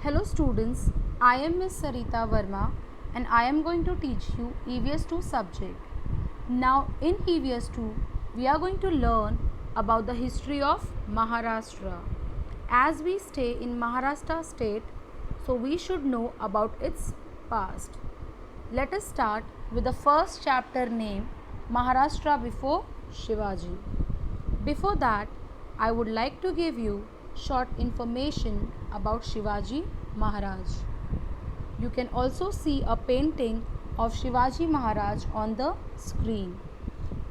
Hello students, I am Miss Sarita Verma and I am going to teach you EVS 2 subject. Now in EVS 2, we are going to learn about the history of Maharashtra. As we stay in Maharashtra state, so we should know about its past. Let us start with the first chapter named Maharashtra before Shivaji. Before that, I would like to give you short information about Shivaji Maharaj. You can also see a painting of Shivaji Maharaj on the screen,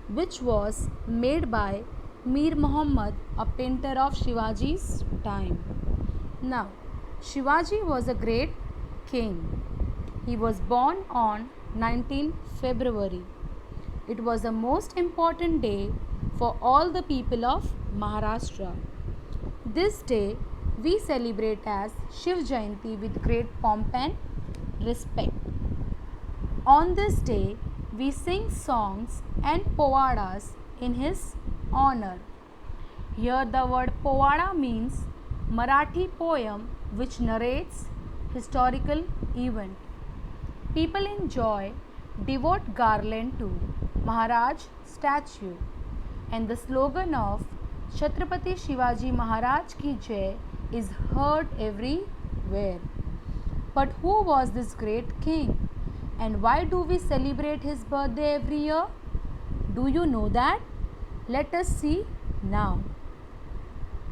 which was made by Mir Muhammad, a painter of Shivaji's time. Now, Shivaji was a great king. He was born on 19 February. It was the most important day for all the people of Maharashtra. This day we celebrate as Shiv Jayanti with great pomp and respect. On this day we sing songs and povadas in his honor. Here the word povada means Marathi poem which narrates historical event. People enjoy devote garland to Maharaj statue and the slogan of Chhatrapati Shivaji Maharaj Ki Jai is heard everywhere. But who was this great king and why do we celebrate his birthday every year? Do you know that? Let us see now.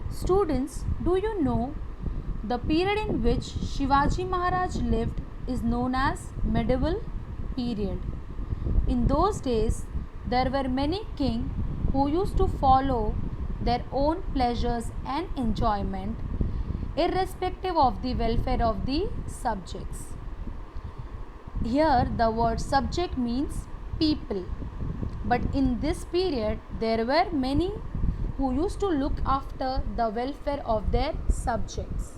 Students, do you know the period in which Shivaji Maharaj lived is known as medieval period. In those days, there were many kings who used to follow their own pleasures and enjoyment irrespective of the welfare of the subjects. Here the word subject means people, but in this period there were many who used to look after the welfare of their subjects,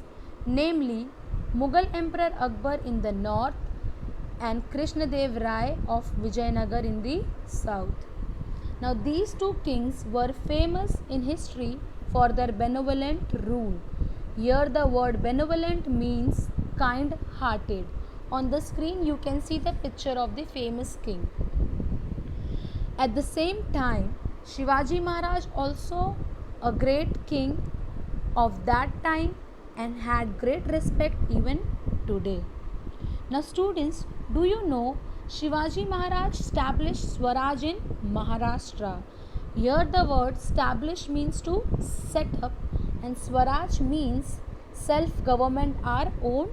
namely Mughal Emperor Akbar in the north and Krishnadev Rai of Vijayanagar in the south. Now these two kings were famous in history for their benevolent rule. Here the word benevolent means kind-hearted. On the screen you can see the picture of the famous king. At the same time, Shivaji Maharaj also a great king of that time and had great respect even today. Now students, do you know Shivaji Maharaj established Swaraj in Maharashtra? Here the word establish means to set up and Swaraj means self-government, our own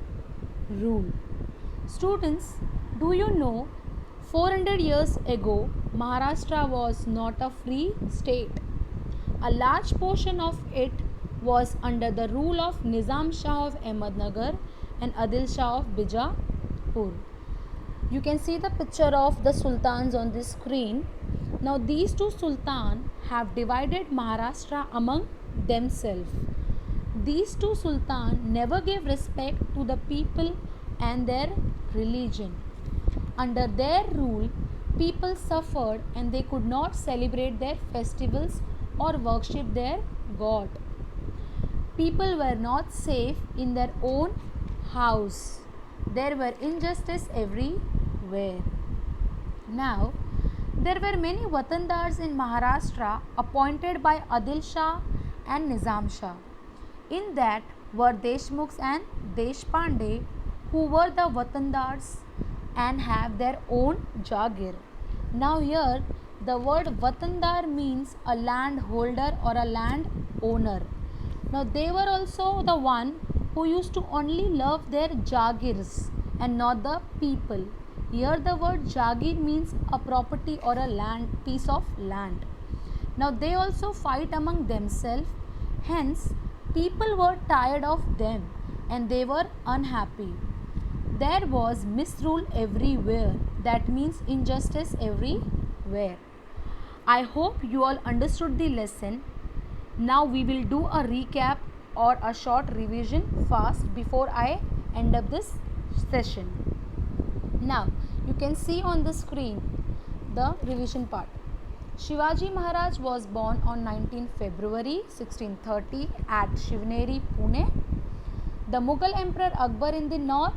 rule. Students, do you know 400 years ago Maharashtra was not a free state. A large portion of it was under the rule of Nizam Shah of Ahmednagar and Adil Shah of Bijapur. You can see the picture of the sultans on this screen. Now these two sultans have divided Maharashtra among themselves. These two sultans never gave respect to the people and their religion. Under their rule, people suffered and they could not celebrate their festivals or worship their god. People were not safe in their own house. There were injustice everywhere. Now, there were many Watandars in Maharashtra appointed by Adil Shah and Nizam Shah. In that were Deshmukhs and Deshpande who were the Watandars and have their own Jagir. Now here the word Watandar means a landholder or a land owner. Now they were also the one who used to only love their Jagirs and not the people. Here the word Jagir means a property or a land, piece of land. Now they also fight among themselves. Hence people were tired of them and they were unhappy. There was misrule everywhere. That means injustice everywhere. I hope you all understood the lesson. Now we will do a recap or a short revision fast before I end up this session. Now you can see on the screen the revision part. Shivaji Maharaj was born on 19 February 1630 at Shivneri, Pune. The Mughal Emperor Akbar in the north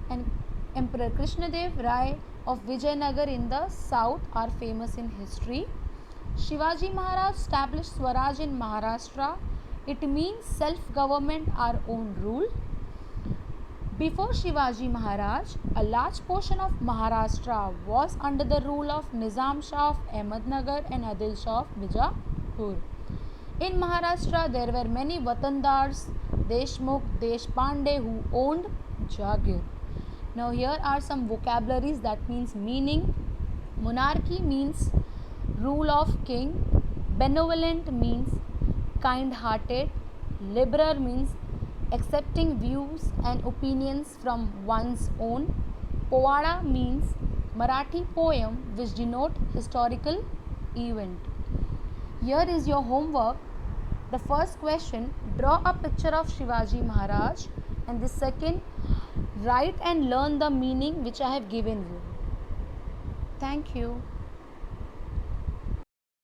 and Emperor Krishnadev Rai of Vijayanagar in the south are famous in history. Shivaji Maharaj established Swaraj in Maharashtra. It means self-government, our own rule. Before Shivaji Maharaj, a large portion of Maharashtra was under the rule of Nizam Shah of Ahmednagar and Adil Shah of Bijapur. In Maharashtra, there were many Watandars, Deshmukh, Deshpande who owned Jagir. Now here are some vocabularies that means meaning. Monarchy means rule of king. Benevolent means kind-hearted. Liberal means accepting views and opinions from one's own. Povada means Marathi poem which denote historical event. Here is your homework. The first question, draw a picture of Shivaji Maharaj, and the second, write and learn the meaning which I have given you. Thank you.